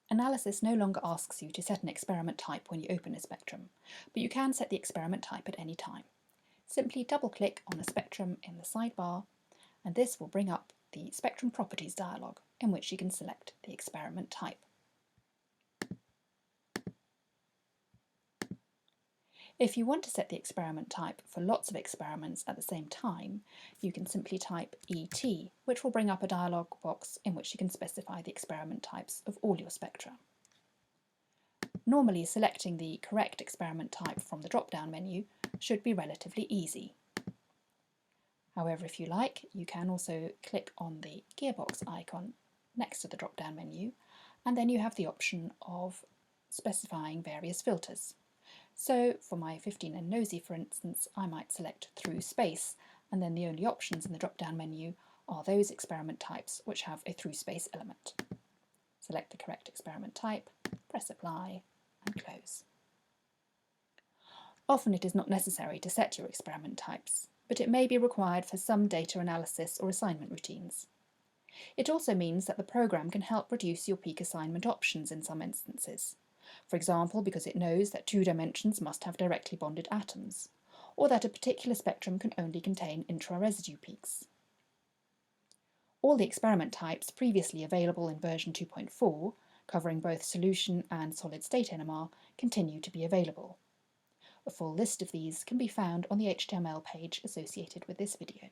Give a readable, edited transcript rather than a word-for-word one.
Analysis no longer asks you to set an experiment type when you open a spectrum, but you can set the experiment type at any time. Simply double-click on the spectrum in the sidebar, and this will bring up the Spectrum Properties dialog, in which you can select the experiment type. If you want to set the experiment type for lots of experiments at the same time, you can simply type ET, which will bring up a dialog box in which you can specify the experiment types of all your spectra. Normally, selecting the correct experiment type from the drop-down menu should be relatively easy. However, if you like, you can also click on the gearbox icon next to the drop-down menu, and then you have the option of specifying various filters. So for my 15 and nosy, for instance, I might select through space, and then the only options in the drop-down menu are those experiment types which have a through space element. Select the correct experiment type, press apply, and close. Often it is not necessary to set your experiment types, but it may be required for some data analysis or assignment routines. It also means that the program can help reduce your peak assignment options in some instances. For example, because it knows that 2 dimensions must have directly bonded atoms, or that a particular spectrum can only contain intra-residue peaks. All the experiment types previously available in version 2.4, covering both solution and solid-state NMR, continue to be available. A full list of these can be found on the HTML page associated with this video.